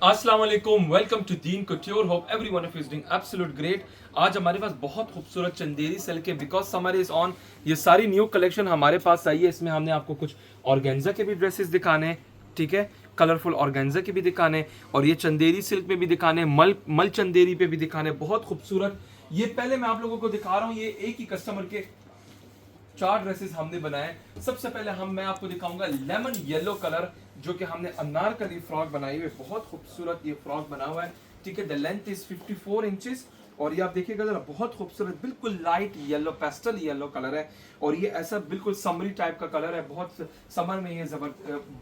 अस्सलाम वालेकुम, welcome to Deen couture. Hope everyone of is doing absolute great. आज हमारे पास बहुत खूबसूरत चंदेरी सिल्क के बिकॉज समर इज ऑन, ये सारी न्यू कलेक्शन हमारे पास आई है। इसमें हमने आपको कुछ ऑर्गेन्जा के भी ड्रेसेस दिखाने हैं, ठीक है, कलरफुल ऑर्गेन्जा के भी दिखाने हैं, और ये चंदेरी सिल्क में भी दिखाने, मल चंदेरी पे भी दिखाने, बहुत खूबसूरत। ये पहले मैं आप लोगों को दिखा रहा हूँ, ये एक ही कस्टमर के 4 ड्रेसेस हमने बनाए। सबसे पहले मैं आपको दिखाऊंगा लेमन येलो कलर, जो कि हमने अनारकली फ्रॉक बनाई हुई है। बहुत खूबसूरत ये फ्रॉक बना हुआ है, ठीक है। द लेंथ इज 54 इंचेस, और ये आप देखिएगा जरा, बहुत खूबसूरत, बिल्कुल light yellow, pastel yellow colour है। और ये ऐसा बिल्कुल समरी टाइप का कलर है, बहुत समर में ये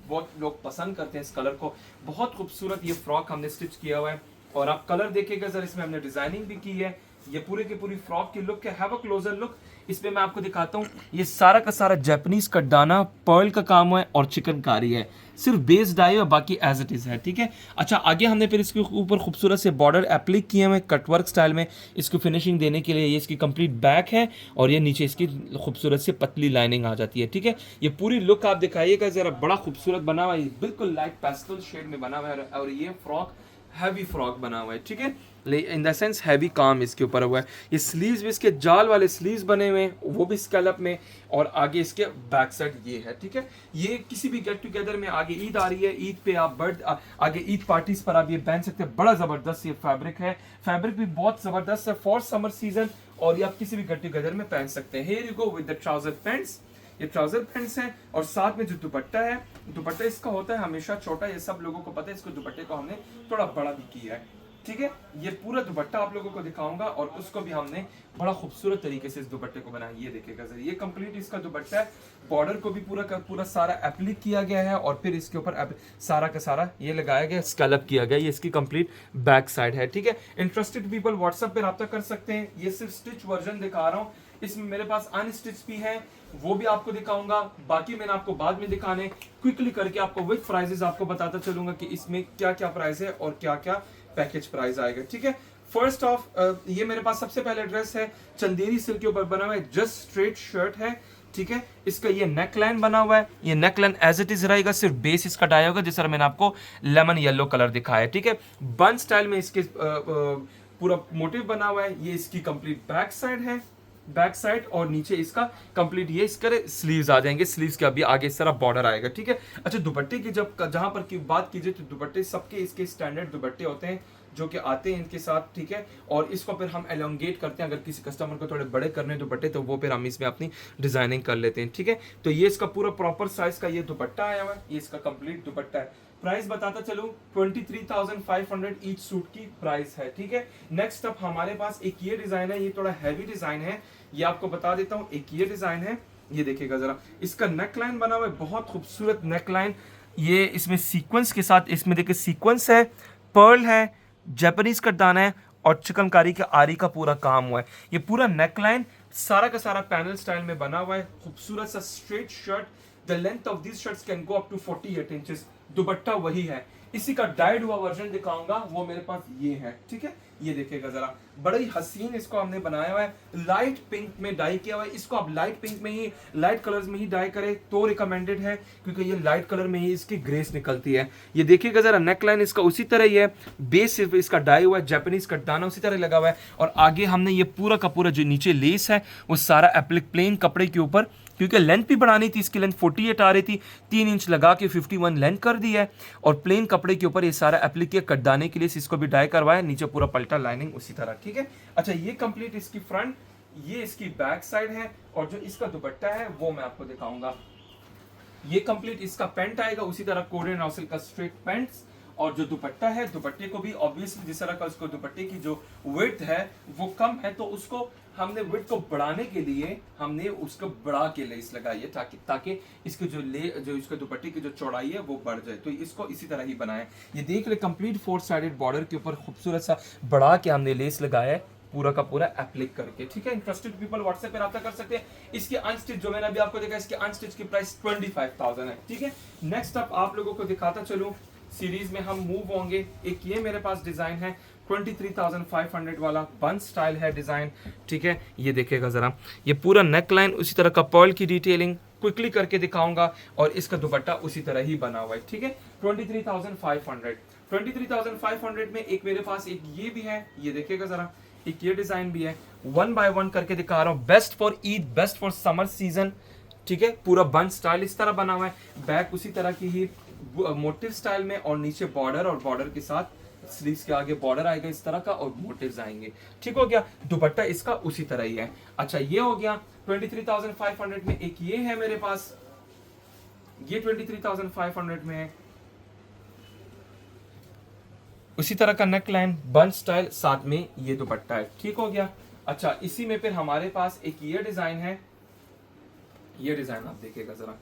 बहुत लोग पसंद करते हैं इस कलर को। बहुत खूबसूरत ये फ्रॉक हमने स्टिच किया हुआ है, और आप कलर देखिएगा सर, इसमें हमने डिजाइनिंग भी की है। ये पूरे की पूरी फ्रॉक की लुक है, हैव अ क्लोजर लुक। इसमें मैं आपको दिखाता हूँ, ये सारा का सारा जापानीज कटदाना पर्ल का काम है और चिकनकारी है, सिर्फ बेस डाई है, बाकी एज इट इज है, ठीक है। अच्छा, आगे हमने फिर इसके ऊपर खूबसूरत से बॉर्डर एप्लिक किए हुए कटवर्क स्टाइल में, इसको फिनिशिंग देने के लिए। ये इसकी कंप्लीट बैक है, और ये नीचे इसकी खूबसूरत से पतली लाइनिंग आ जाती है, ठीक है। ये पूरी लुक आप दिखाइएगा जरा, बड़ा खूबसूरत बना हुआ है, बिल्कुल लाइट पेस्टल शेड में बना हुआ है, और ये फ्रॉक हैवी फ्रॉक बना हुआ है, ठीक है। इन द सेंस हैवी काम इसके ऊपर हुआ है। ये स्लीव्स भी इसके जाल वाले स्लीव्स बने हुए हैं, वो भी स्कैलप में, और आगे इसके बैक साइड ये है, ठीक है। ये किसी भी गेट टुगेदर में, आगे ईद आ रही है, ईद पे आप आगे ईद पार्टीज पर आप ये पहन सकते हैं। बड़ा जबरदस्त ये फैब्रिक है, फैब्रिक भी बहुत जबरदस्त है फॉर समर सीजन, और ये आप किसी भी गेट टुगेदर में पहन सकते हैं। Here you go with the trouser pants, ये ट्राउजर पैंट्स हैं, और साथ में जो दुपट्टा है, दुपट्टा इसका होता है हमेशा छोटा, ये सब लोगों को पता है। इसको दुपट्टे को हमने थोड़ा बड़ा भी किया है, ठीक है। ये पूरा दुपट्टा आप लोगों को दिखाऊंगा, और उसको भी हमने बड़ा खूबसूरत तरीके से इस दुपट्टे को बनाया। ये देखिएगा सर, ये कंप्लीट इसका दुपट्टा है। बॉर्डर को भी पूरा का पूरा सारा एप्लिक किया गया है, और फिर इसके ऊपर सारा का सारा ये लगाया गया, स्कैलप किया गया। ये इसकी कंप्लीट बैक साइड है, ठीक है। इंटरेस्टेड पीपल व्हाट्सएप पे रब्ता कर सकते हैं। ये सिर्फ स्टिच वर्जन दिखा रहा हूँ, इसमें मेरे पास अनस्टिच भी है, वो भी आपको दिखाऊंगा। बाकी मैंने आपको बाद में दिखाने, क्विकली करके आपको विद प्राइसेस आपको बताता चलूंगा कि इसमें क्या क्या प्राइस है और क्या क्या पैकेज प्राइस आएगा, ठीक है। फर्स्ट ऑफ, ये मेरे पास सबसे पहले ड्रेस है, चंदेरी सिल्क के ऊपर बना हुआ है, जस्ट स्ट्रेट शर्ट है, ठीक है। इसका ये नेक लाइन बना हुआ है, ये neck line as it is रहेगा, सिर्फ बेस इसका डाई होगा, जिस तरह मैंने आपको लेमन येलो कलर दिखाया, ठीक है। बन स्टाइल में इसके पूरा मोटिव बना हुआ है। ये इसकी कंप्लीट बैक साइड है, बैक साइड, और नीचे इसका कंप्लीट ये इसके स्लीव्स आ जाएंगे, स्लीव्स के अभी आगे इस तरह बॉर्डर आएगा, ठीक है। अच्छा, दुपट्टे की जब जहां पर की बात कीजिए, तो दुपट्टे सबके इसके स्टैंडर्ड दुपट्टे होते हैं जो कि आते हैं इनके साथ, ठीक है। और इसको फिर हम एलोंगेट करते हैं, अगर किसी कस्टमर को थोड़े बड़े करने दुपट्टे, तो वो फिर हम इसमें अपनी डिजाइनिंग कर लेते हैं, ठीक है। तो ये इसका पूरा प्रॉपर साइज का ये दुपट्टा आया हुआ है, ये इसका कंप्लीट दुपट्टा है। प्राइस बताता चलूं, 23,500 ईच सूट की प्राइस है, ठीक है। नेक्स्ट अप हमारे पास एक ये डिजाइन है, ये थोड़ा हैवी डिजाइन है, ये आपको बता देता हूं। एक ये डिजाइन है, ये देखिएगा जरा, इसका नेक लाइन बना हुआ है, बहुत खूबसूरत नेक लाइन। ये इसमें सीक्वेंस के साथ, इसमें देखिए सीक्वेंस है, पर्ल है, जापानीज कटदाना है, और चिकनकारी के आरी का पूरा काम हुआ है। ये पूरा नेक लाइन सारा का सारा पैनल स्टाइल में बना हुआ है, खूबसूरत सा straight shirt. The length of this shirts can go up to 48 inches. Dupatta वही है, इसी का डाइड हुआ वर्जन दिखाऊंगा, वो मेरे पास ये है, ठीक है। ये देखिएगा जरा, बड़ा ही हसीन इसको हमने बनाया हुआ है, लाइट पिंक में डाई किया हुआ है। इसको आप लाइट पिंक में ही, लाइट कलर्स में ही डाई करें तो रिकमेंडेड है, क्योंकि ये लाइट कलर में ही इसकी ग्रेस निकलती है। ये देखिएगा जरा, नेक लाइन इसका उसी तरह ही है, बेस सिर्फ इसका डाई हुआ है, जापानीज कटदाना उसी तरह लगा हुआ है, और आगे हमने ये पूरा का पूरा जो नीचे लेस है, वो सारा एप्लिक प्लेन कपड़े के ऊपर, क्योंकि लेंथ भी बढ़ानी थी, इसकी लेंथ 48 आ रही थी, 3 इंच लगा के 51 लेंथ कर दी है, और प्लेन कपड़े के ऊपर ये सारा एप्लिक किया, कटदाने के लिए इसको भी डाई करवाया, नीचे पूरा पलटा लाइनिंग उसी तरह, ठीक है। अच्छा, ये कंप्लीट इसकी फ्रंट, ये इसकी बैक साइड है, और जो इसका दुपट्टा है वो मैं आपको दिखाऊंगा। ये कंप्लीट इसका पैंट आएगा, उसी तरह कोडेड नॉसल का स्ट्रेट पैंट्स, और जो दुपट्टा है, दुपट्टे को भी ऑब्वियसली जिस तरह का उसको दुपट्टे की जो विड्थ है वो कम है, तो उसको हमने विड्थ को बढ़ाने के लिए हमने उसको बढ़ा के लेस लगाई है, ताकि इसके जो इसके दुपट्टे की जो चौड़ाई है वो बढ़ जाए, तो इसको इसी तरह ही बनाया है। ये देख ले, कंप्लीट 4 साइडेड बॉर्डर के ऊपर खूबसूरत सा बढ़ा के हमने लेस लगाया है, पूरा का पूरा एप्लिक करके, ठीक है। इंटरेस्टेड पीपल व्हाट्सएप पे रब्ता कर सकते हैं। इसके अनस्टिच जो मैंने अभी आपको देखा, इसके अनस्टिच की प्राइस 25,000 है, ठीक है। नेक्स्ट अप आप लोगों को दिखाता चलूं, सीरीज में हम मूव होंगे। एक ये मेरे पास डिजाइन है, 23,500 वाला बन स्टाइल है डिजाइन, ठीक है। ये देखिएगा जरा, ये पूरा नेक लाइन उसी तरह का पर्ल की डिटेलिंग क्विकली करके दिखाऊंगा, और इसका दुपट्टा उसी तरह ही बना हुआ है, ठीक है। 23,500 23,500 में एक मेरे पास एक ये भी है, ये देखिएगा जरा, एक ये डिजाइन भी है, 1 बाय 1 करके दिखा रहा हूँ, best for Eid, best for summer season, ठीक है। पूरा बंच स्टाइल इस तरह बना हुआ है, बैक उसी तरह की ही मोटिव स्टाइल में, और नीचे बॉर्डर, और बॉर्डर के साथ स्लीव्स के आगे बॉर्डर आएगा इस तरह का, और मोटिव्स आएंगे, ठीक हो गया। दुपट्टा इसका उसी तरह ही है। अच्छा ये हो गया 23,500 में। एक ये है मेरे पास, ये 23,500 में है, उसी तरह का नेक लाइन, बंच स्टाइल, साथ में ये दुपट्टा है, ठीक हो गया। अच्छा इसी में फिर हमारे पास एक ये डिजाइन है, ये डिजाइन आप देखिएगा जरा,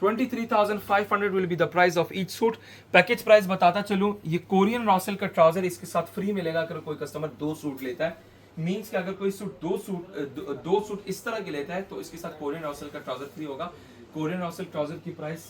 23,500 will be the price of each suit. Package price बताता चलूं, ये कोरियन रॉ सिल्क का ट्राउजर इसके साथ फ्री मिलेगा अगर कोई कस्टमर 2 सूट लेता है। मींस कि अगर कोई सूट दो सूट इस तरह के लेता है तो इसके साथ कोरियन रॉ सिल्क का ट्राउजर फ्री होगा। कोरियन रॉ सिल्क ट्राउजर की प्राइस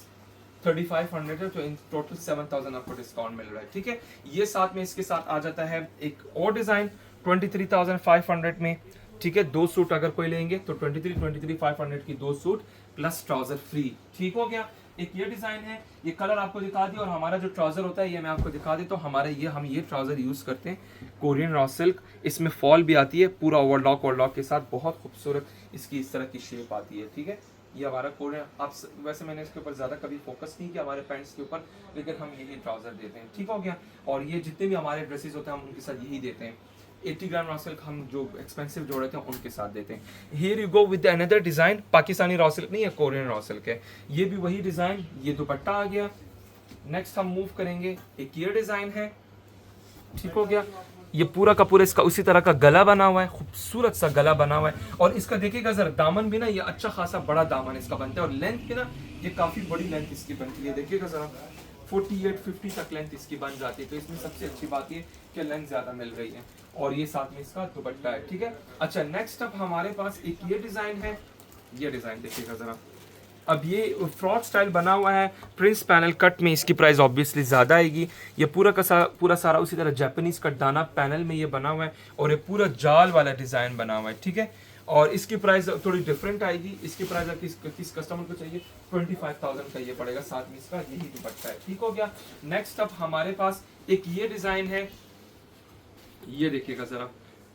3,500 है, तो इन टोटल 7,000 आपको डिस्काउंट मिल रहा है, ठीक है। ये साथ में इसके साथ आ जाता है एक और डिजाइन 23,500 में, ठीक है। 2 सूट अगर कोई लेंगे तो 23,500 की 2 सूट प्लस ट्राउजर फ्री, ठीक हो गया। एक ये डिजाइन है, ये कलर आपको दिखा दिया, और हमारा जो ट्राउजर होता है ये मैं आपको दिखा देता हूँ। हमारे हम ये ट्राउजर यूज करते हैं कोरियन रॉ सिल्क, इसमें फॉल भी आती है, पूरा ओवरलॉक के साथ, बहुत खूबसूरत इसकी इस तरह की शेप आती है, ठीक है। ये हमारा कोरियन, आप वैसे मैंने इसके ऊपर ज्यादा कभी फोकस नहीं किया हमारे पैंट्स के ऊपर, लेकिन हम यही ट्राउजर देते हैं, ठीक हो गया। और ये जितने भी हमारे ड्रेसेस होते हैं हम उनके साथ यही देते हैं। 80 ग्राम रॉ सिल्क हम जो एक्सपेंसिव जोड़े थे उनके साथ देते हैं। Here you go with another design, Pakistani raw silk नहीं है, कोरियन रॉ सिल्क है, ये भी वही डिजाइन, ये दुपट्टा आ गया। नेक्स्ट हम मूव करेंगे, एक ये डिजाइन है, ठीक हो गया। ये पूरा का पूरा इसका उसी तरह का गला बना हुआ है, खूबसूरत सा गला बना हुआ है, और इसका देखिएगा जरा दामन भी ना, ये अच्छा खासा बड़ा दामन इसका बनता है, और लेंथ भी ना ये काफी बड़ी लेंथ इसकी बनती है, देखिएगा जरा 48-50 तक लेंथ इसकी बन जाती है। तो इसमें सबसे अच्छी बात ये कि लेंथ ज्यादा मिल रही है, और ये साथ में इसका दुपट्टा है, ठीक है। अच्छा नेक्स्ट अप हमारे पास एक ये डिजाइन है, ये डिजाइन देखिएगा जरा। अब ये फ्रॉक स्टाइल बना हुआ है, प्रिंस पैनल कट में, इसकी प्राइस ऑब्वियसली ज़्यादा आएगी। ये पूरा सारा उसी तरह जापानीज कट दाना पैनल में ये बना हुआ है, और ये पूरा जाल वाला डिज़ाइन बना हुआ है, ठीक है। और इसकी प्राइस थोड़ी डिफरेंट आएगी। इसकी प्राइस किस कस्टमर को चाहिए 25,000 का ये पड़ेगा, साथ में इसका यही दुपट्टा है, ठीक हो गया। नेक्स्ट अप हमारे पास एक ये डिज़ाइन है, ये देखिएगा ज़रा,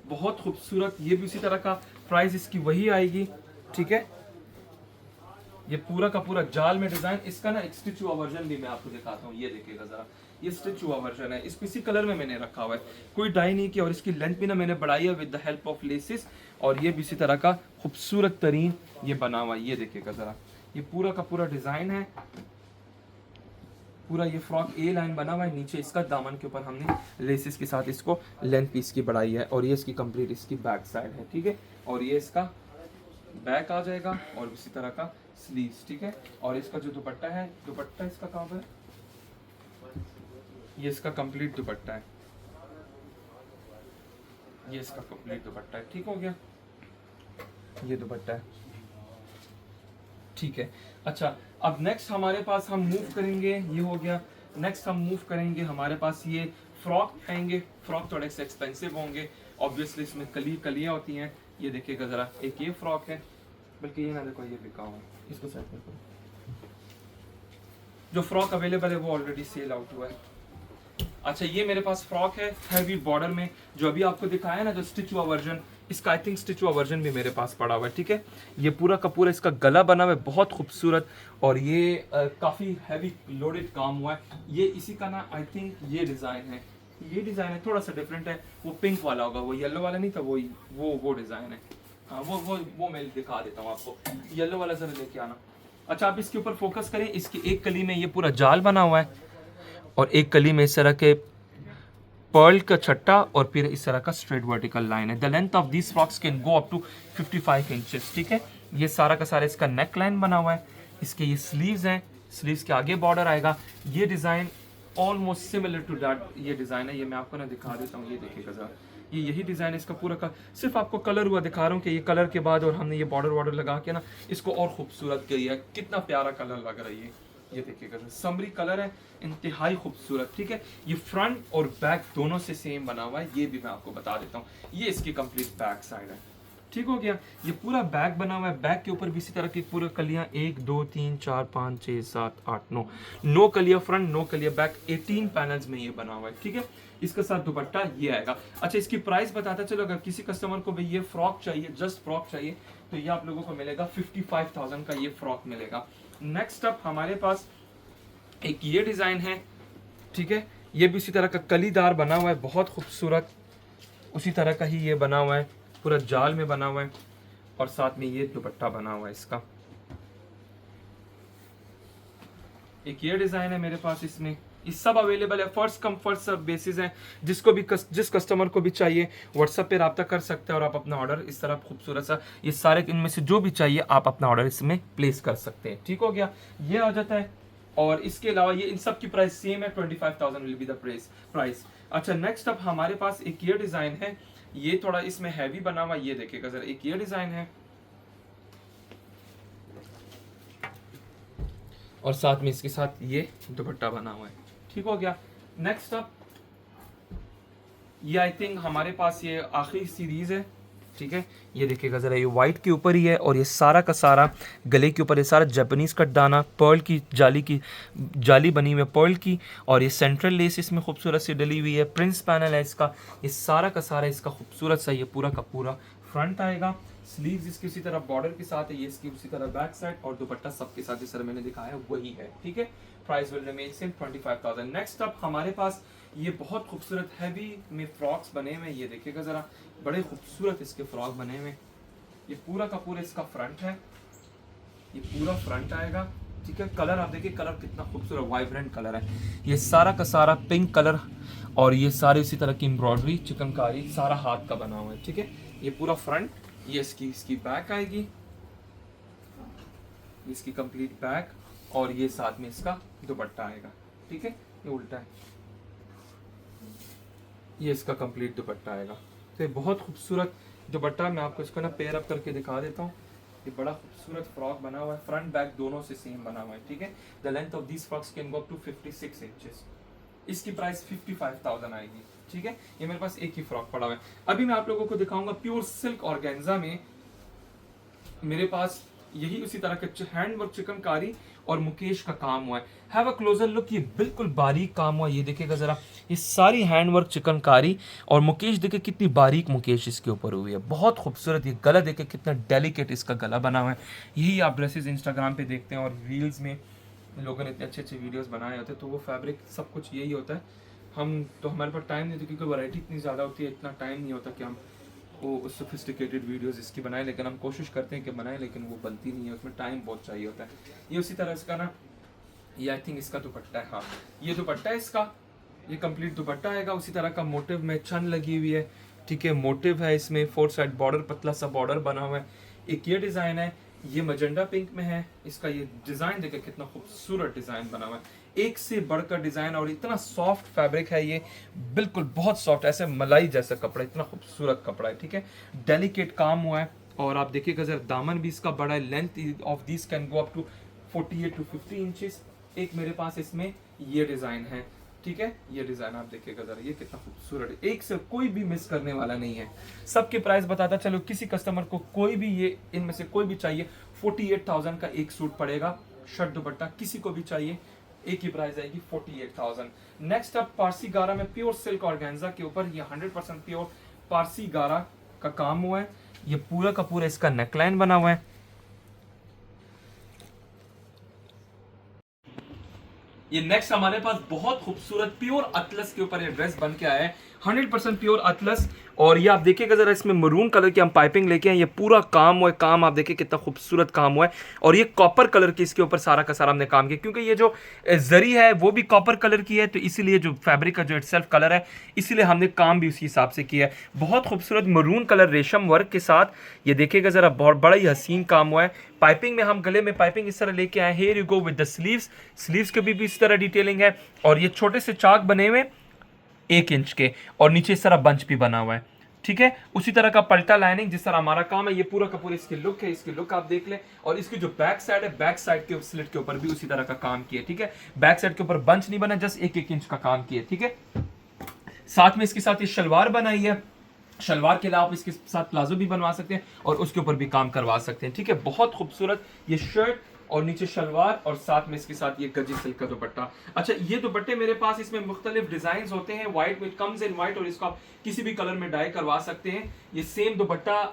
बहुत खूबसूरत, ये भी उसी तरह का, प्राइस इसकी वही आएगी, ठीक है। ये पूरा का पूरा जाल में डिजाइन, इसका ना एक स्टिच हुआ वर्जन भी मैं आपको दिखाता हूँ, ये देखिएगा जरा, ये स्टिच हुआ वर्जन है, इसको इसी कलर में मैंने रखा हुआ है, कोई डाई नहीं किया, और इसकी लेंथ भी ना मैंने बढ़ाई है with the help of laces, और ये भी इसी तरह का खूबसूरत तरीन ये बना हुआ है, ये देखिएगा जरा, ये पूरा का पूरा डिजाइन है, पूरा ये फ्रॉक ए लाइन बना हुआ है, नीचे इसका दामन के ऊपर हमने लेसेस के साथ इसको लेंथ पीस की बढ़ाई है, और ये इसकी कंप्लीट इसकी बैक साइड है, ठीक है। और ये इसका बैक आ जाएगा, और इसी तरह का स्लीव्स, ठीक है। और इसका जो दुपट्टा है, दुपट्टा इसका कहाँ है, ये इसका कंप्लीट दुपट्टा है, ये इसका कंप्लीट दुपट्टा है, ठीक हो गया, ये दुपट्टा है, ठीक है। अच्छा अब नेक्स्ट हमारे पास हम मूव करेंगे, ये हो गया। नेक्स्ट हम मूव करेंगे, हमारे पास ये फ्रॉक आएंगे, फ्रॉक थोड़े से एक्सपेंसिव होंगे ऑब्वियसली, इसमें कलियां होती हैं, ये देखिएगा जरा, एक ये फ्रॉक है, बल्कि ये ना देखो ये बिका हुआ है, इसको साइड में करो, जो फ्रॉक अवेलेबल है वो ऑलरेडी सेल आउट हुआ है। अच्छा ये मेरे पास फ्रॉक है हैवी बॉर्डर में, जो अभी आपको दिखाया ना जो स्टिच हुआ वर्जन, इसका आई थिंक स्टिच हुआ वर्जन भी मेरे पास पड़ा हुआ है, ठीक है। ये पूरा का पूरा इसका गला बना हुआ है, बहुत खूबसूरत, और ये काफ़ी हैवी लोडेड काम हुआ है। ये इसी का ना आई थिंक ये डिज़ाइन है, ये डिज़ाइन है, थोड़ा सा डिफरेंट है, वो पिंक वाला होगा, वो येलो वाला नहीं था, वो डिज़ाइन है, हाँ वो मैं दिखा देता हूँ आपको, येलो वाला जरा लेके आना। अच्छा आप इसके ऊपर फोकस करें, इसकी एक कली में ये पूरा जाल बना हुआ है, और एक कली में इस तरह के पर्ल का छट्टा, और फिर इस तरह का स्ट्रेट वर्टिकल लाइन है। The length of these frocks can go up to 55 inches, ठीक है। ये सारा का सारा इसका नेक लाइन बना हुआ है, इसके ये स्लीव्स हैं, स्लीव्स के आगे बॉर्डर आएगा। ये design almost similar to that ये डिज़ाइन है, ये मैं आपको ना दिखा देता हूँ, ये देखिएगा जरा, ये यही डिज़ाइन है इसका पूरा का, सिर्फ आपको कलर हुआ दिखा रहा हूँ कि ये कलर के बाद और हमने ये बॉर्डर लगा के ना इसको और खूबसूरत किया है, कितना प्यारा कलर लग रहा है ये देखिएगा, समरी कलर है, इंतहाई खूबसूरत, ठीक है। ये फ्रंट और बैक दोनों से सेम बना हुआ है, ये भी मैं आपको बता देता हूँ, ये इसकी कंप्लीट बैक साइड है, ठीक हो गया। ये पूरा बैग बना हुआ है, बैग के ऊपर भी इसी तरह की पूरा कलियां, 1 2 3 4 5 6 7 8 9, 9 कलियां फ्रंट, 9 कलियां बैक, 18 पैनल्स में ये बना हुआ है। ठीक है, इसके साथ दुपट्टा ये आएगा। अच्छा, इसकी प्राइस बताता चलो, अगर किसी कस्टमर को भाई ये फ्रॉक चाहिए, जस्ट फ्रॉक चाहिए, तो ये आप लोगों को मिलेगा 55,000 का ये फ्रॉक मिलेगा। नेक्स्ट अप हमारे पास एक ये डिजाइन है। ठीक है, ये भी इसी तरह का कलीदार बना हुआ है, बहुत खूबसूरत, उसी तरह का ही ये बना हुआ है, पूरा जाल में बना हुआ है, और साथ में ये दुपट्टा बना हुआ है इसका। एक ये डिजाइन है मेरे पास, इसमें ये सब अवेलेबल है, first come first serve basis है। जिसको भी जिस कस्टमर को भी चाहिए व्हाट्सएप पे रब्ता कर सकते हैं, और आप अपना ऑर्डर इस तरह खूबसूरत सा, ये सारे इनमें से जो भी चाहिए आप अपना ऑर्डर इसमें प्लेस कर सकते हैं। ठीक हो गया, ये आ जाता है। और इसके अलावा ये इन सब की प्राइस सेम है, 25,000 विल बी द प्राइस। अच्छा, नेक्स्ट अप हमारे पास एक ये डिजाइन है, ये थोड़ा इसमें हैवी बना हुआ, ये देखिएगा जरा, एक ये डिजाइन है, और साथ में इसके साथ ये दुपट्टा बना हुआ है। ठीक हो गया। नेक्स्ट अप ये आई थिंक हमारे पास ये आखिरी सीरीज है। ठीक है, ये देखिएगा जरा, ये वाइट के ऊपर ही है, और ये सारा का सारा गले के ऊपर ये सारा जापानीज कट दाना, पर्ल की जाली बनी हुई है पर्ल की, और ये सेंट्रल लेस इसमें खूबसूरत सी डली हुई है, प्रिंस पैनल है इसका, ये सारा का सारा इसका खूबसूरत सा ये पूरा का पूरा फ्रंट आएगा। स्लीव्स इसकी उसी तरह बॉर्डर के साथ है, ये इसकी उसी तरह बैक साइड, और दुपट्टा सबके साथ जिस तरह मैंने दिखाया वही है। ठीक है, price will remain same 25,000। Next up हमारे पास ये बहुत खूबसूरत हैवी में फ्रॉक्स बने हुए हैं, ये देखिएगा जरा, बड़े खूबसूरत इसके फ्रॉक बने हुए। ये पूरा का पूरा इसका फ्रंट है, ये पूरा फ्रंट आएगा। ठीक है, कलर आप देखिए, कलर कितना खूबसूरत वाइब्रेंट कलर है, ये सारा का सारा पिंक कलर, और ये सारे इसी तरह की एम्ब्रॉयडरी चिकनकारी सारा हाथ का बना हुआ है। ठीक है, ये पूरा फ्रंट, ये इसकी बैक आएगी, इसकी कंप्लीट बैक, और ये साथ में इसका दुपट्टा आएगा। ठीक है, ये उल्टा है, ये इसका कंप्लीट दुपट्टा आएगा। तो ये बहुत खूबसूरत दुपट्टा, मैं आपको इसको ना पेयर अप करके दिखा देता हूँ। ये बड़ा खूबसूरत फ्रॉक बना हुआ है, फ्रंट बैक दोनों से सेम बना हुआ है। ठीक है, the length of this frocks can go up to 56 inches. इसकी प्राइस 55,000 आएगी। ठीक है, ये मेरे पास एक ही फ्रॉक पड़ा हुआ है। अभी मैं आप लोगों को दिखाऊंगा प्योर सिल्क ऑर्गेन्जा में, मेरे पास यही उसी तरह के हैंडवर्क चिकनकारी और मुकेश का काम हुआ है। हैव अ क्लोजर लुक, ये बिल्कुल बारीक काम हुआ है, ये देखिएगा जरा, ये सारी हैंडवर्क चिकनकारी, और मुकेश देखिए कितनी बारीक मुकेश इसके ऊपर हुई है, बहुत खूबसूरत। ये गला देखिए कितना डेलिकेट इसका गला बना हुआ है। यही आप ड्रेसेस इंस्टाग्राम पे देखते हैं, और रील्स में लोगों ने इतने अच्छे अच्छे वीडियोस बनाए होते हैं, तो वो फैब्रिक सब कुछ यही होता है। हम तो हमारे पास टाइम नहीं होता, क्योंकि वैरायटी इतनी ज़्यादा होती है, इतना टाइम नहीं होता कि हम वो सोफिस्टिकेटेड वीडियोस इसकी बनाए, लेकिन हम कोशिश करते हैं कि बनाएं, लेकिन वो बनती नहीं है, उसमें टाइम बहुत चाहिए होता है। ये उसी तरह इसका ना, ये आई थिंक इसका दुपट्टा है, हाँ ये दुपट्टा है इसका, ये कंप्लीट दुपट्टा आएगा। उसी तरह का मोटिव में छन लगी हुई है। ठीक है, मोटिव है इसमें, 4 साइड बॉर्डर, पतला सा बॉर्डर बना हुआ है। एक ये डिज़ाइन है, ये मजेंडा पिंक में है, इसका ये डिज़ाइन देखिए कितना खूबसूरत डिज़ाइन बना हुआ है, एक से बढ़कर डिज़ाइन, और इतना सॉफ्ट फैब्रिक है ये, बिल्कुल बहुत सॉफ्ट, ऐसे मलाई जैसा कपड़ा, इतना खूबसूरत कपड़ा है। ठीक है, डेलिकेट काम हुआ है, और आप देखिएगा जरा, दामन भी इसका बड़ा है, length of this can go up to 48 to 50 inches. एक मेरे पास इसमें ये डिज़ाइन है। ठीक है, ये डिज़ाइन आप देखिएगा जरा, ये कितना खूबसूरत है, एक से कोई भी मिस करने वाला नहीं है। सबके प्राइस बताता चलो, किसी कस्टमर को कोई भी ये इनमें से कोई भी चाहिए, 48,000 का एक सूट पड़ेगा, शर्ट दुपट्टा, किसी को भी चाहिए एक ही प्राइस आएगी 48,000। नेक्स्ट अब पारसी गारा में प्योर सिल्क ऑर्गेन्जा के ऊपर ये 100% प्योर पारसी गारा का काम हुआ है। ये पूरा का पूरा इसका नेकलाइन बना हुआ है। ये नेक्स्ट हमारे पास बहुत खूबसूरत प्योर अतलस के ऊपर ये ड्रेस बन के आया है, 100% प्योर अतलस। और ये आप देखिएगा जरा, इसमें मरून कलर की हम पाइपिंग लेके हैं, ये पूरा काम हुआ है, काम आप देखिए कितना खूबसूरत काम हुआ है। और ये कॉपर कलर की इसके ऊपर सारा का सारा हमने काम किया, क्योंकि ये जो जरी है वो भी कॉपर कलर की है, तो इसीलिए जो फैब्रिक का जो इटसेल्फ कलर है, इसीलिए हमने काम भी उसी हिसाब से किया है। बहुत खूबसूरत मरून कलर रेशम वर्क के साथ ये देखिएगा जरा, बहुत बड़ा ही हसीन काम हुआ है। पाइपिंग में हम गले में पाइपिंग इस तरह लेके आए, here you go with the sleeves के भी इस तरह डिटेलिंग है। और ये छोटे से चाक बने हुए 1 इंच के, और नीचे इस तरह बंच भी बना हुआ है। ठीक है, उसी तरह का पल्टा लाइनिंग जिस तरह हमारा काम है, ये पूरा का पूरा इसकी लुक है, इसकी लुक आप देख लें। और इसकी जो बैक साइड है, बैक साइड के स्लिट के ऊपर भी उसी तरह का काम किया। ठीक है, बैक साइड के ऊपर बंच नहीं बना, जस्ट 1-1 इंच का काम किया। ठीक है, साथ में इसके साथ ये शलवार बनाई है, शलवार के अलावा आप इसके साथ प्लाजो भी बनवा सकते हैं और उसके ऊपर भी काम करवा सकते हैं। ठीक है, बहुत खूबसूरत ये शर्ट और नीचे शलवार और साथ में इसके साथ ये गजी सिल्क का दुपट्टा। अच्छा, ये दुपट्टे मेरे पास इसमें मुख्तलिफ डिजाइन होते हैं, व्हाइट में कम्स इन व्हाइट और इसको आप किसी भी कलर में डाई करवा सकते हैं। ये सेम दुपट्टा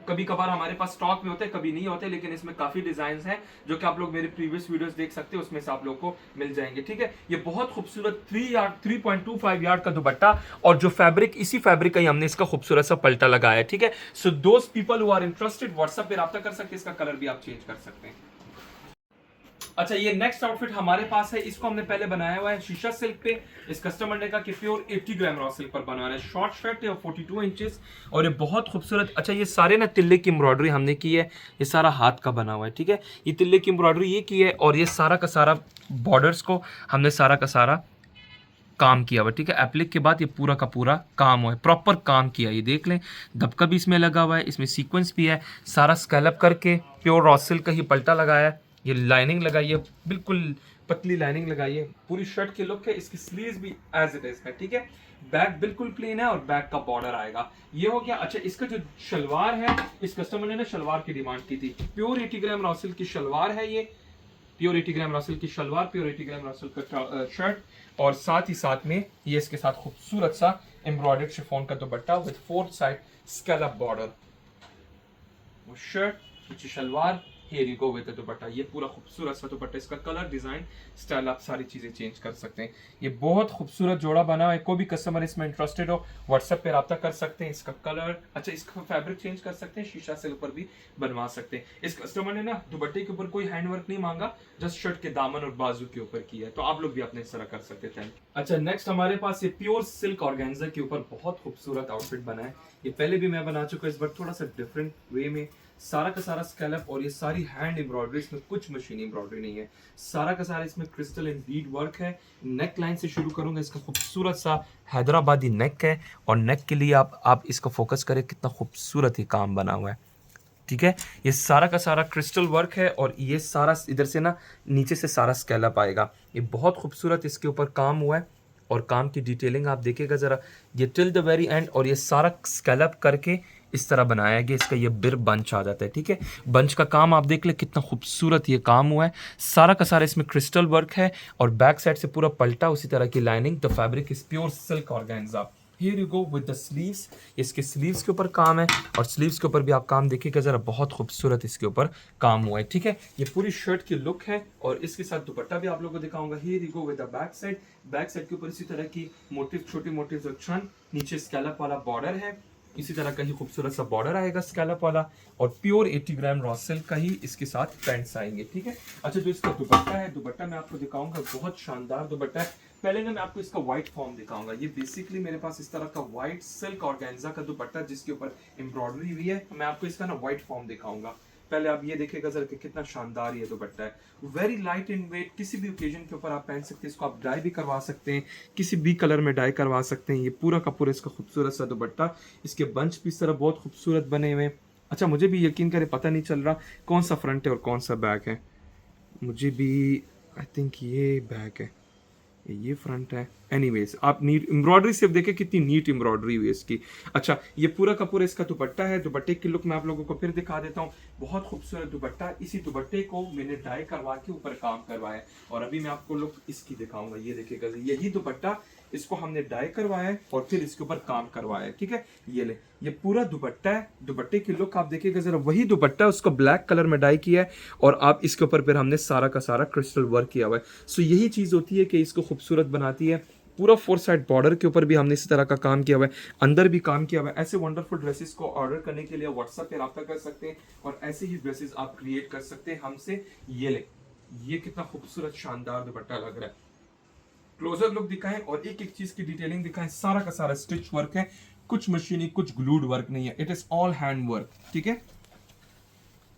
कभी कभार हमारे पास स्टॉक में होते हैं, कभी नहीं होते, लेकिन इसमें काफी डिजाइन हैं जो कि आप लोग मेरे प्रीवियस वीडियोस देख सकते हैं, उसमें से आप लोग को मिल जाएंगे। ठीक है, ये बहुत खूबसूरत 3.25 यार्ड का दुपट्टा और जो फैब्रिक, इसी फैब्रिक का ही हमने इसका खूबसूरत सा पल्टा लगाया है। ठीक है, सो दोस्त people who are interested WhatsApp पे राब्ता कर सकते हैं, इसका कलर भी आप चेंज कर सकते हैं। अच्छा, ये नेक्स्ट आउटफिट हमारे पास है, इसको हमने पहले बनाया हुआ है शीशा सिल्क पे। इस कस्टमर ने कहा कि प्योर 80 ग्राम रॉ सिल्क पर बनाना है। शॉर्ट शर्ट है और 42 इंचेस और ये बहुत खूबसूरत। अच्छा, ये सारे ना तिल्ले की एम्ब्रॉयडरी हमने की है, ये सारा हाथ का बना हुआ है। ठीक है, ये तिल्ले की एम्ब्रॉयडरी ये की है और ये सारा का सारा बॉर्डर्स को हमने सारा का सारा काम किया हुआ। ठीक है, एप्लिक के बाद ये पूरा का पूरा काम हुआ है, प्रॉपर काम किया। ये देख लें, दबका भी इसमें लगा हुआ है, इसमें सीक्वेंस भी है, सारा स्कैलप करके प्योर रॉ सिल्क का ही पल्टा लगाया है। ये लाइनिंग लगाई है, बिल्कुल पतली लाइनिंग लगाई है, पूरी शर्ट की लुक है। इसकी स्लीव्स भी एज इट इज है। ठीक है, बैक बिल्कुल प्लेन है और बैक का बॉर्डर आएगा, ये हो गया। अच्छा, इसका जो शलवार है, इस कस्टमर ने ना शलवार की डिमांड की थी। प्योर 80 ग्राम रॉ सिल्क की शलवार है, ये प्योर 80 ग्राम रॉ सिल्क की शलवार, प्योर 80 ग्राम रॉ सिल्क का शर्ट और साथ ही साथ में ये इसके साथ खूबसूरत सा एम्ब्रॉयडर्ड शिफॉन का dupatta with 4 side scallop border. वो शर्ट, नीचे shalwar, here you go with the dupatta. ये पूरा खूबसूरत सा दुपट्टा, इसका कलर, डिजाइन, स्टाइल आप सारी चीजें चेंज कर सकते हैं। ये बहुत खूबसूरत जोड़ा बना है, कोई भी कस्टमर इसमें इंटरेस्टेड हो व्हाट्सएप पे राब्ता कर सकते हैं। इसका कलर, अच्छा इसका फैब्रिक चेंज कर सकते हैं, शीशा सिल्क पर भी बनवा सकते हैं। इस कस्टमर ने ना दुपट्टे के ऊपर कोई हैंडवर्क नहीं मांगा, जस्ट शर्ट के दामन और बाजू के ऊपर किया है, तो आप लोग भी अपने इस तरह कर सकते थे। अच्छा, नेक्स्ट हमारे पास ये प्योर सिल्क ऑर्गेन्जा के ऊपर बहुत खूबसूरत आउटफिट बना है। ये पहले भी मैं बना चुका हूँ, इस बार थोड़ा सा डिफरेंट वे में। सारा का सारा स्कैलप और ये सारी हैंड एम्ब्रॉयडरी, इसमें कुछ मशीन एम्ब्रॉयडरी नहीं है, सारा का सारा इसमें क्रिस्टल एंड बीड वर्क है। नेक लाइन से शुरू करूंगा, इसका खूबसूरत सा हैदराबादी नेक है और नेक के लिए आप इसको फोकस करें, कितना खूबसूरत ये काम बना हुआ है। ठीक है, ये सारा का सारा क्रिस्टल वर्क है और ये सारा इधर से ना नीचे से सारा स्कैलप आएगा। ये बहुत खूबसूरत इसके ऊपर काम हुआ है और काम की डिटेलिंग आप देखिएगा ज़रा, ये टिल द वेरी एंड। और ये सारा स्कैलप करके इस तरह बनाया गया, इसका ये बिर बंच आ जाता है। ठीक है, बंच का काम आप देख ले, कितना खूबसूरत ये काम हुआ है। सारा का सारा इसमें क्रिस्टल वर्क है और बैक साइड से पूरा पल्टा, उसी तरह की lining. The fabric is pure silk organza. Here you go with the sleeves. इसके स्लीव्स के ऊपर काम है और स्लीव्स के ऊपर भी आप काम देखिएगा ज़रा, बहुत खूबसूरत इसके ऊपर काम हुआ है। ठीक है, ये पूरी शर्ट की लुक है और इसके साथ दुपट्टा भी आप लोगों को दिखाऊंगा। Here you go with the back side. Back side के ऊपर इसी तरह की मोटिव, छोटी मोटिव छन, नीचे स्कैलप वाला बॉर्डर है, इसी तरह का ही खूबसूरत सा बॉर्डर आएगा स्कैलप वाला और प्योर 80 ग्राम रॉ सिल्क का ही इसके साथ पैंट्स आएंगे। ठीक है, अच्छा जो इसका दुपट्टा है, दुपट्टा मैं आपको दिखाऊंगा, बहुत शानदार दुपट्टा है। पहले ना मैं आपको इसका व्हाइट फॉर्म दिखाऊंगा। ये बेसिकली मेरे पास इस तरह का व्हाइट सिल्क ऑर्गेन्जा का दुपट्टा जिसके ऊपर एम्ब्रॉयडरी हुई है, मैं आपको इसका ना व्हाइट फॉर्म दिखाऊंगा। पहले आप ये देखिएगा जरा कि कितना शानदार ये दुपट्टा है, वेरी लाइट इन वेट, किसी भी ओकेजन के ऊपर आप पहन सकते हैं। इसको आप डाई भी करवा सकते हैं, किसी भी कलर में डाई करवा सकते हैं। ये पूरा का पूरा इसका खूबसूरत सा दुपट्टा, इसके बंच भी इस तरह बहुत खूबसूरत बने हुए। अच्छा, मुझे भी यकीन करे पता नहीं चल रहा कौन सा फ्रंट है और कौन सा बैक है, मुझे भी आई थिंक ये बैक है, ये फ्रंट है। एनीवेज, आप नीट एम्ब्रॉयडरी सिर्फ देखें कितनी नीट एम्ब्रॉयडरी हुई है इसकी। अच्छा, ये पूरा का पूरा इसका दुपट्टा है। दुपट्टे की लुक मैं आप लोगों को फिर दिखा देता हूँ, बहुत खूबसूरत दुपट्टा। इसी दुपट्टे को मैंने डाई करवा के ऊपर काम करवाया है और अभी मैं आपको लुक इसकी दिखाऊंगा। ये देखिएगा, यही दुपट्टा, इसको हमने डाई करवाया है और फिर इसके ऊपर काम करवाया है। ठीक है, ये ले, ये पूरा दुपट्टा है। दुपट्टे की लुक आप देखिएगा जरा, वही दुपट्टा उसको ब्लैक कलर में डाई किया है और आप इसके ऊपर फिर हमने सारा का सारा क्रिस्टल वर्क किया हुआ है। सो यही चीज होती है कि इसको खूबसूरत बनाती है। पूरा 4 साइड बॉर्डर के ऊपर भी हमने इसी तरह का काम किया हुआ है, अंदर भी काम किया हुआ है। ऐसे वंडरफुल ड्रेसेस को ऑर्डर करने के लिए व्हाट्सएप पे राब्ता कर सकते हैं और ऐसे ही ड्रेसेस आप क्रिएट कर सकते हैं हमसे। ये ले, ये कितना खूबसूरत शानदार दुपट्टा लग रहा है। क्लोजर लुक दिखाएं और एक एक चीज की डिटेलिंग दिखाएं। सारा का सारा स्टिच वर्क है, कुछ मशीनी, कुछ ग्लूड वर्क नहीं है, it is all hand work. ठीक है,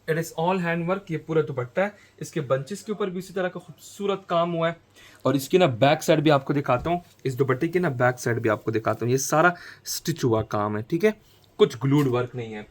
it is all hand work. ये पूरा दुपट्टा है, इसके बंचेस के ऊपर भी इसी तरह का खूबसूरत काम हुआ है और इसकी ना बैक साइड भी आपको दिखाता हूँ, इस दुपट्टे की ना बैक साइड भी आपको दिखाता हूँ। ये सारा स्टिच हुआ काम है। ठीक है, कुछ ग्लूड वर्क नहीं है।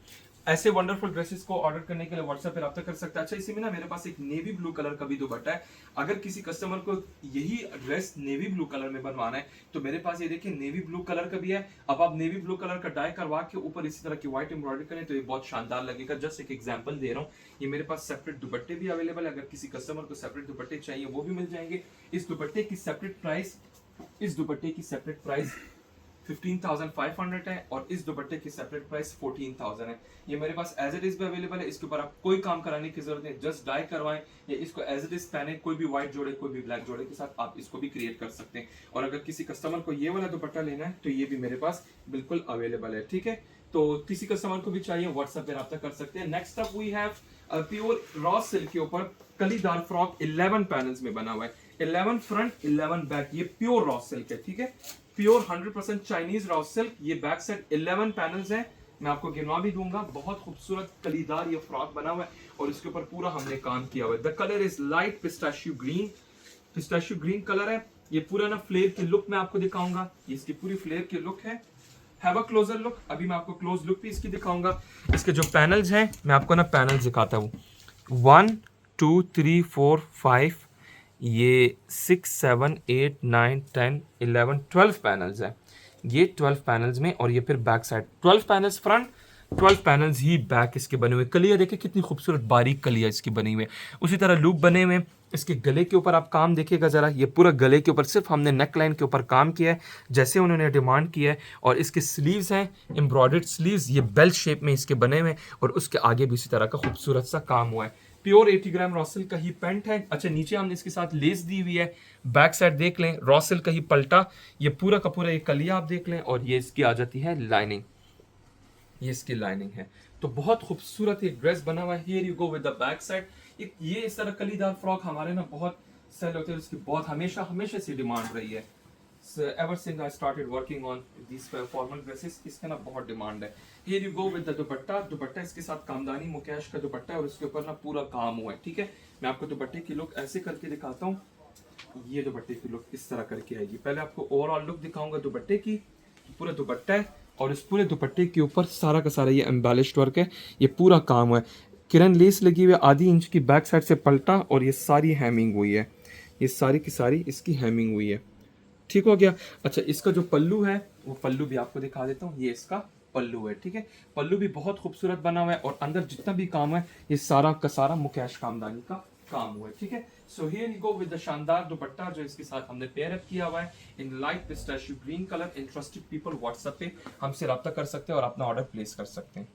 ऐसे वंडरफुल ड्रेसेस को ऑर्डर करने के लिए व्हाट्सएप पे रब्ता कर सकते हैं। अच्छा, इसी में ना मेरे पास एक नेवी ब्लू कलर का भी दुपट्टा है। अगर किसी कस्टमर को यही ड्रेस नेवी ब्लू कलर में बनवाना है तो मेरे पास ये देखिए नेवी ब्लू कलर का भी है। अब आप नेवी ब्लू कलर का डाई करवा के ऊपर इसी तरह की व्हाइट एम्ब्रॉयडरी करें तो ये बहुत शानदार लगेगा। जस्ट एक एग्जांपल दे रहा हूँ। ये मेरे पास सेपरेट दुपट्टे भी अवेलेबल है। अगर किसी कस्टमर को सेपरेट दुपट्टे चाहिए वो भी मिल जाएंगे। इस दुपट्टे की सेपरेट प्राइस 15,500 है और इस दुपट्टे की सेपरेट प्राइस 14,000 है। ये मेरे पास एज इट इज भी अवेलेबल है। इसके ऊपर आप कोई काम कराने की जरूरत नहीं, जस्ट डाई करवाएं या इसको एज इट इज पहने। कोई भी व्हाइट जोड़े कोई भी ब्लैक जोड़े के साथ आप इसको भी क्रिएट कर सकते हैं। और अगर किसी कस्टमर को ये वाला दुपट्टा लेना है तो ये भी मेरे पास बिल्कुल अवेलेबल है। ठीक है, तो किसी कस्टमर को भी चाहिए व्हाट्सएप पे रब्ता कर सकते हैं। Next up we have pure raw silk के ऊपर कलीदार फ्रॉक 11 पैनल्स में बना हुआ है। 11 फ्रंट 11 बैक, ये प्योर रॉ सिल्क है। ठीक है, प्योर 100% चाइनीज रॉ सिल्क। ये बैक साइड 11 पैनल्स है, मैं आपको गिनवा भी दूंगा। बहुत खूबसूरत कलीदार ये फ्रॉक बना हुआ है और इसके ऊपर पूरा हमने काम किया हुआ है। The colour is light pistachio green colour है। ये पूरा ना फ्लेयर की लुक मैं आपको दिखाऊंगा। ये इसकी पूरी फ्लेयर की लुक है। Have a closure look. अभी मैं आपको क्लोज लुक भी इसकी दिखाऊंगा। इसके जो पैनल्स हैं मैं आपको ना पैनल्स दिखाता हूँ। 1 2 3 4 5 ये 6 7 8 9 10 11 12 पैनल्स है। ये 12 पैनल्स में और ये फिर back side 12 panels front 12 panels ही बैक इसके बने हुए। कलिया देखिए कितनी खूबसूरत बारीक कलिया इसकी बनी हुई है। उसी तरह लूप बने हुए। इसके गले के ऊपर आप काम देखिएगा ज़रा, ये पूरा गले के ऊपर सिर्फ हमने नेक लाइन के ऊपर काम किया है जैसे उन्होंने डिमांड किया है। और इसके स्लीव्स हैं एम्ब्रॉयडर्ड स्लीव्स, ये बेल्ट शेप में इसके बने हुए और उसके आगे भी इसी तरह का खूबसूरत सा काम हुआ है। प्योर 80 ग्राम रॉसल का ही पेंट है। अच्छा, नीचे हमने इसके साथ लेस दी हुई है। बैक साइड देख लें, रॉसल का ही पल्टा, ये पूरा का पूरा ये कलिया आप देख लें और ये इसकी आ जाती है लाइनिंग। ये इसकी लाइनिंग है। तो बहुत खूबसूरत एक ड्रेस बना हुआ है। Here you go with the back side. ये इस तरह कलीदार फ्रॉक हमारे ना बहुत सेल होते हैं, उसकी बहुत हमेशा से डिमांड रही है। Ever since I started working on this formal dresses, इसका ना बहुत डिमांड है। Here you go with the दुपट्टा इसके साथ कामदानी मुकेश का दुपट्टा है और इसके ऊपर ना पूरा काम हुआ है। ठीक है, मैं आपको दुपट्टे की लुक ऐसे करके दिखाता हूँ। ये दुपट्टे की लुक इस तरह करके आएगी। पहले आपको ओवरऑल लुक दिखाऊंगा दुपट्टे की। पूरा दुपट्टा है और इस पूरे दुपट्टे के ऊपर सारा का सारा ये एम्बेलिश्ड वर्क है। ये पूरा काम हुआ है। किरण लेस लगी हुई है, आधी इंच की बैक साइड से पलटा और ये सारी हैमिंग हुई है। ये सारी की सारी इसकी हैमिंग हुई है। ठीक हो गया। अच्छा, इसका जो पल्लू है वो पल्लू भी आपको दिखा देता हूँ। ये इसका पल्लू है। ठीक है, पल्लू भी बहुत खूबसूरत बना हुआ है और अंदर जितना भी काम है ये सारा का सारा मुकेश कामदानी का काम हुआ है। ठीक है, so here you go with the शानदार दुपट्टा जो इसके साथ हमने पेयर अप किया हुआ है in light pistachio green colour. Interested people WhatsApp पे हमसे रब्ता कर सकते हैं और अपना ऑर्डर प्लेस कर सकते हैं।